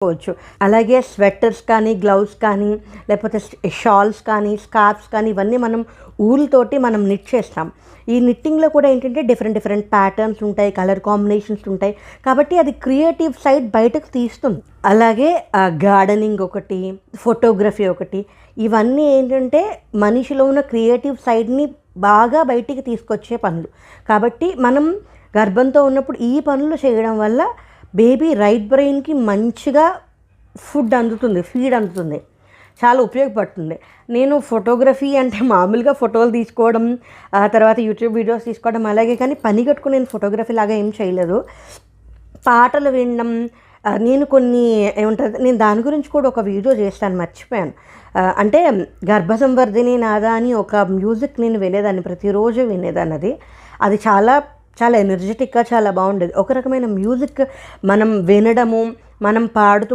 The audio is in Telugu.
చేసుకోవచ్చు. అలాగే స్వెటర్స్ కానీ, గ్లౌస్ కానీ, లేకపోతే షాల్స్ కానీ, స్కార్ఫ్స్ కానీ ఇవన్నీ మనం ఊలుతోటి మనం నిట్ చేస్తాం. ఈ నిట్టింగ్లో కూడా ఏంటంటే డిఫరెంట్ ప్యాటర్న్స్ ఉంటాయి, కలర్ కాంబినేషన్స్ ఉంటాయి. కాబట్టి అది క్రియేటివ్ సైడ్ బయటకు తీస్తుంది. అలాగే గార్డెనింగ్ ఒకటి, ఫోటోగ్రఫీ ఒకటి, ఇవన్నీ ఏంటంటే మనిషిలో ఉన్న క్రియేటివ్ సైడ్ని బాగా బయటికి తీసుకొచ్చే పనులు. కాబట్టి మనం గర్భంతో ఉన్నప్పుడు ఈ పనులు చేయడం వల్ల బేబీ రైట్ బ్రెయిన్కి మంచిగా ఫీడ్ అందుతుంది, చాలా ఉపయోగపడుతుంది. నేను ఫోటోగ్రఫీ అంటే మామూలుగా ఫోటోలు తీసుకోవడం, తర్వాత యూట్యూబ్ వీడియోస్ తీసుకోవడం అలాగే, కానీ పని కట్టుకుని నేను ఫోటోగ్రఫీ లాగా ఏం చేయలేదు. పాటలు వినడం, నేను నేను దాని గురించి కూడా ఒక వీడియో చేస్తాను, మర్చిపోయాను. అంటే గర్భసంవర్ధిని నాదా అని ఒక మ్యూజిక్ నేను వినేదాన్ని, ప్రతిరోజు వినేదాన్ని. అది చాలా చాలా ఎనర్జెటిక్గా చాలా బాగుండేది. ఒక రకమైన మ్యూజిక్ మనం వినడము, మనం పాడుతూ